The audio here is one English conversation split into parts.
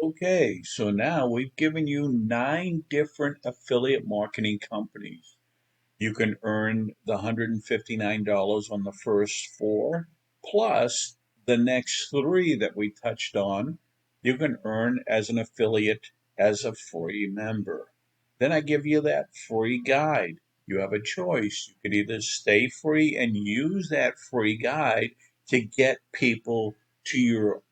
Okay, so now we've given you 9 different affiliate marketing companies. You can earn the $159 on the first four, plus the next three that we touched on, you can earn as an affiliate as a free member. Then I give you that free guide. You have a choice. You could either stay free and use that free guide to get people to your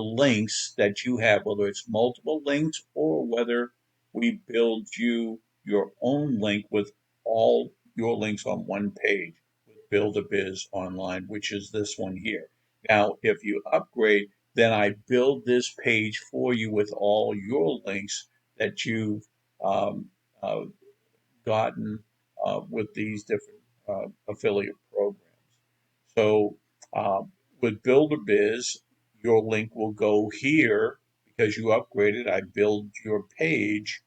links that you have, whether it's multiple links or whether we build you your own link with all your links on one page with Build a Biz Online, which is this one here. Now, if you upgrade, then I build this page for you with all your links that you've um, uh, gotten with these different affiliate programs. So with Build-A-Biz, your link will go here because you upgraded. I build your page,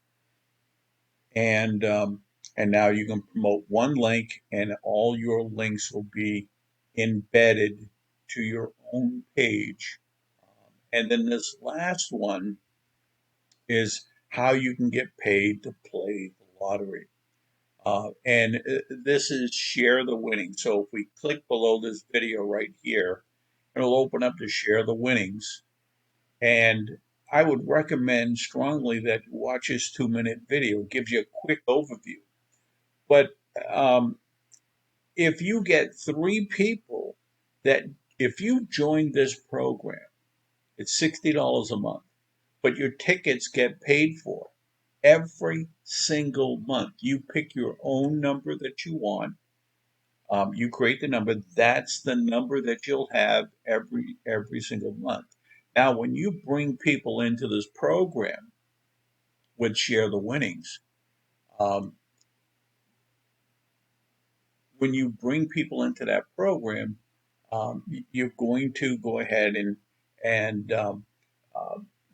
and um, and now you can promote one link, and all your links will be embedded to your own page. And then this last one is how you can get paid to play the lottery. And this is share the winnings. So if we click below this video right here, it'll open up to share the winnings. And I would recommend strongly that you watch this 2-minute video. It gives you a quick overview. But um, if you get 3 people that, if you join this program, it's $60 a month, but your tickets get paid for every single month. You pick your own number that you want. You create the number. That's the number that you'll have every single month. Now, when you bring people into this program with Share the Winnings, um, when you bring people into that program, you're going to go ahead and uh,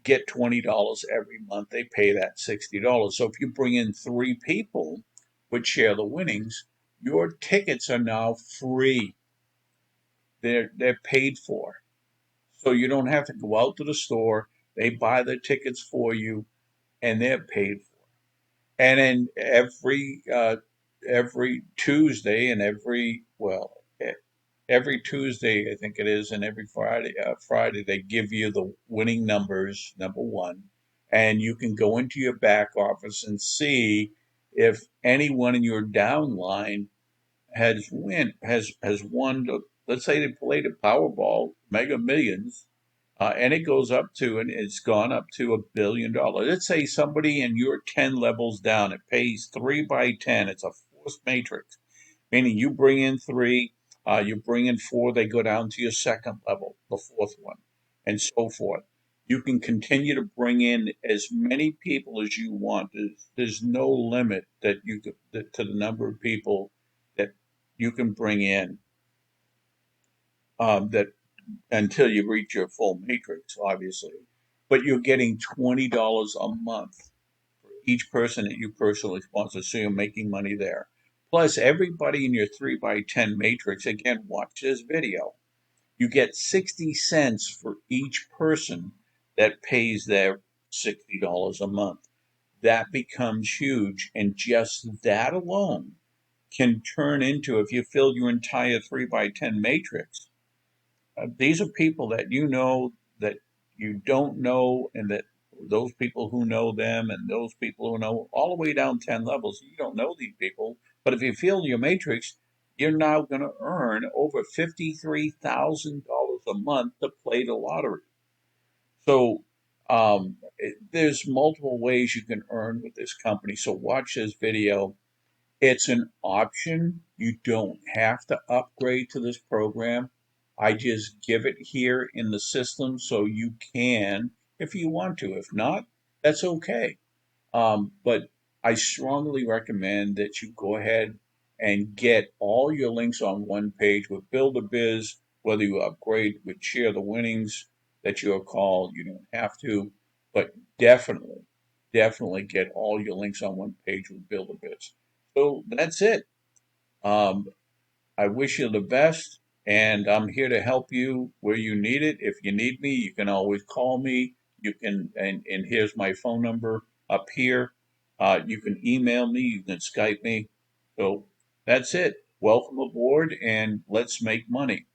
get $20 every month. They pay that $60. So if you bring in 3 people with Share the Winnings, your tickets are now free. They're paid for. So you don't have to go out to the store. They buy the tickets for you, and they're paid for. And then every Tuesday and every Tuesday I think it is, and every Friday they give you the winning numbers, number one, and you can go into your back office and see if anyone in your downline has won let's say they played a Powerball Mega Millions, and it goes up to and it's gone up to $1 billion. Let's say somebody in your 10 levels down, it pays 3 by 10. It's a forced matrix, meaning you bring in three, you bring in four, they go down to your second level, the fourth one, and so forth. You can continue to bring in as many people as you want. There's no limit that to the number of people that you can bring in, that until you reach your full matrix, obviously. But you're getting $20 a month for each person that you personally sponsor, so you're making money there. Plus, everybody in your 3 by 10 matrix, again, watch this video. You get 60 cents for each person that pays their $60 a month. That becomes huge, and just that alone can turn into, if you fill your entire 3 by 10 matrix, these are people that you know, that you don't know, and that those people who know them, and those people who know all the way down 10 levels. You don't know these people, but if you fill your matrix, you're now going to earn over $53,000 a month to play the lottery. So there's multiple ways you can earn with this company. So watch this video. It's an option. You don't have to upgrade to this program. I just give it here in the system so you can if you want to. If not, that's okay. But I strongly recommend that you go ahead and get all your links on one page with Build a Biz, whether you upgrade with Share the Winnings that you are called, you don't have to, but definitely get all your links on one page with Build a Biz. So that's it. Um, I wish you the best, and I'm here to help you where you need it. If you need me, you can always call me. You can, and here's my phone number up here. You can email me, you can Skype me. So that's it. Welcome aboard and let's make money.